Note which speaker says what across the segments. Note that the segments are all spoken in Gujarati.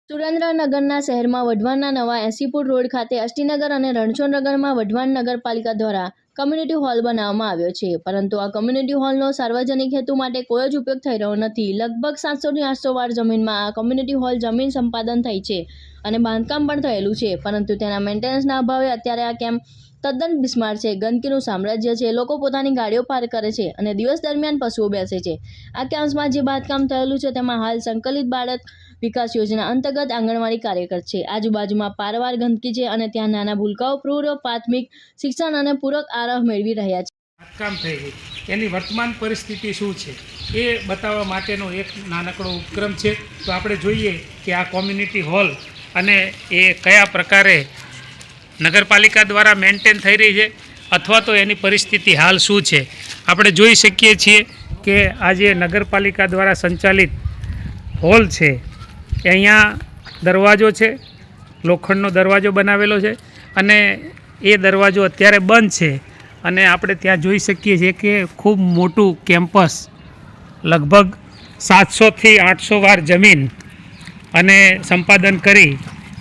Speaker 1: સુરેન્દ્રનગરના શહેરમાં વઢવાણના નવા 80 ફૂટ રોડ ખાતે અષ્ટીનગર અને રણછોડનગરમાં વઢવાણ નગરપાલિકા દ્વારા કમ્યુનિટી હોલ બનાવવામાં આવ્યો છે, પરંતુ આ કમ્યુનિટી હોલનો સાર્વજનિક હેતુ માટે કોઈ જ ઉપયોગ થઈ રહ્યો નથી। લગભગ 700 થી 800 વાર જમીનમાં આ કમ્યુનિટી હોલ જમીન સંપાદન થઈ છે અને બાંધકામ પણ થયેલું છે, પરંતુ તેના મેન્ટેનન્સના અભાવે અત્યારે આ કેમ્પ તદ્દન બિસ્માર છે। ગંદકીનું સામ્રાજ્ય છે। લોકો પોતાની ગાડીઓ પાર્ક કરે છે અને દિવસ દરમિયાન પશુઓ બેસે છે। આ કેમ્પમાં જે બાંધકામ થયેલું છે તેમાં હાલ સંકલિત બાળક વિકાસ યોજના અંતર્ગત આંગણવાડી કાર્યકર છે। આજુબાજુમાં પારવાર ગંદકી છે અને ત્યાં નાના ભૂલકાઓ પૂર્વ પ્રાથમિક શિક્ષણ અને પૂરક આહાર મેળવી રહ્યા છે।
Speaker 2: બાંધકામ થઈ ગઈ એની વર્તમાન પરિસ્થિતિ શું છે એ બતાવવા માટેનો એક નાનકડો ઉપક્રમ છે। તો આપણે જોઈએ કે આ કોમ્યુનિટી હોલ અને એ કયા પ્રકારે નગરપાલિકા દ્વારા મેન્ટેન થઈ રહી છે અથવા તો એની પરિસ્થિતિ હાલ શું છે। આપણે જોઈ શકીએ છીએ કે આ જે નગરપાલિકા દ્વારા સંચાલિત હોલ છે એ અહીંયા દરવાજો છે, લોખંડનો દરવાજો બનાવેલો છે અને એ દરવાજો અત્યારે બંધ છે અને આપણે ત્યાં જોઈ શકીએ છીએ કે ખૂબ મોટું કેમ્પસ લગભગ 700 થી 800 વાર જમીન અને સંપાદન કરી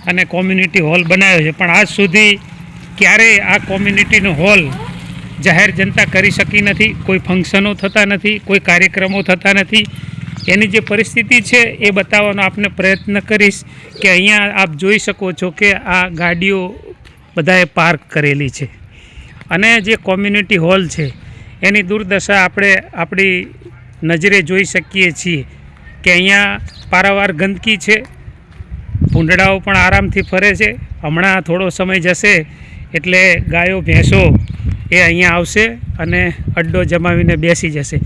Speaker 2: અને કોમ્યુનિટી હોલ બનાવ્યો છે, પણ આજ સુધી ક્યારેય આ કોમ્યુનિટીનો હોલ જાહેર જનતા કરી શકી નથી। કોઈ ફંક્શનો થતા નથી, કોઈ કાર્યક્રમો થતા નથી। એની જે પરિસ્થિતિ છે એ બતાવવાનો આપને પ્રયત્ન કરીશ કે અહીંયા આપ જોઈ શકો છો કે આ ગાડીઓ બધાએ પાર્ક કરેલી છે અને જે કોમ્યુનિટી હોલ છે એની દુર્દશા આપણે આપણી નજરે જોઈ શકીએ છીએ કે અહીંયા પારાવાર ગંદકી છે, ભૂંડડાઓ પણ આરામથી ફરે છે। હમણાં થોડો સમય જશે એટલે ગાયો ભેંસો એ અહીંયા આવશે અને અડ્ડો જમાવીને બેસી જશે।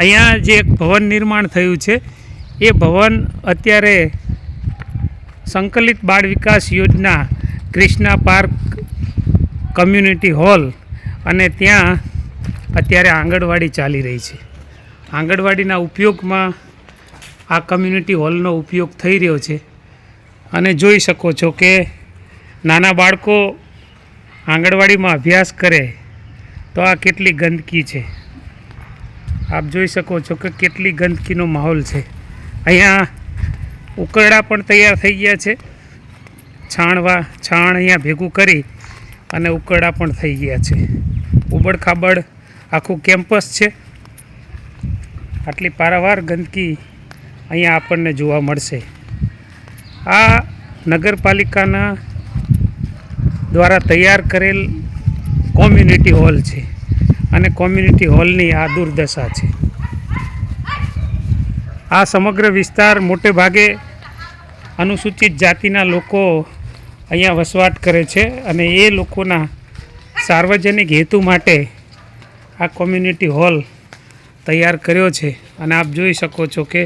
Speaker 2: અહીંયા જે એક ભવન નિર્માણ થયું છે એ ભવન અત્યારે સંકલિત બાળ વિકાસ યોજના ક્રિષ્ના પાર્ક કમ્યુનિટી હોલ અને ત્યાં અત્યારે આંગણવાડી ચાલી રહી છે। આંગણવાડીના ઉપયોગમાં આ કમ્યુનિટી હોલનો ઉપયોગ થઈ રહ્યો છે અને જોઈ શકો છો કે નાના બાળકો આંગણવાડીમાં અભ્યાસ કરે તો આ કેટલી ગંદકી છે। આપ જોઈ શકો છો કે કેટલી ગંદકીનો માહોલ છે। અહીંયા ઉકરડા પણ તૈયાર થઈ ગયા છે, છાણ અહીંયા ભેગું કરી અને ઉકરડા પણ થઈ ગયા છે। ઉબડખાબડ આખું કેમ્પસ છે। આટલી પારાવાર ગંદકી અહીંયા આપણને જોવા મળશે। આ નગરપાલિકાના દ્વારા તૈયાર કરેલ કોમ્યુનિટી હોલ છે અને કોમ્યુનિટી હોલની આ દુર્દશા છે। આ સમગ્ર વિસ્તાર મોટે ભાગે અનુસૂચિત જાતિના લોકો અહીંયા વસવાટ કરે છે અને એ લોકોના સાર્વજનિક હેતુ માટે આ કોમ્યુનિટી હોલ તૈયાર કર્યો છે અને આપ જોઈ શકો છો કે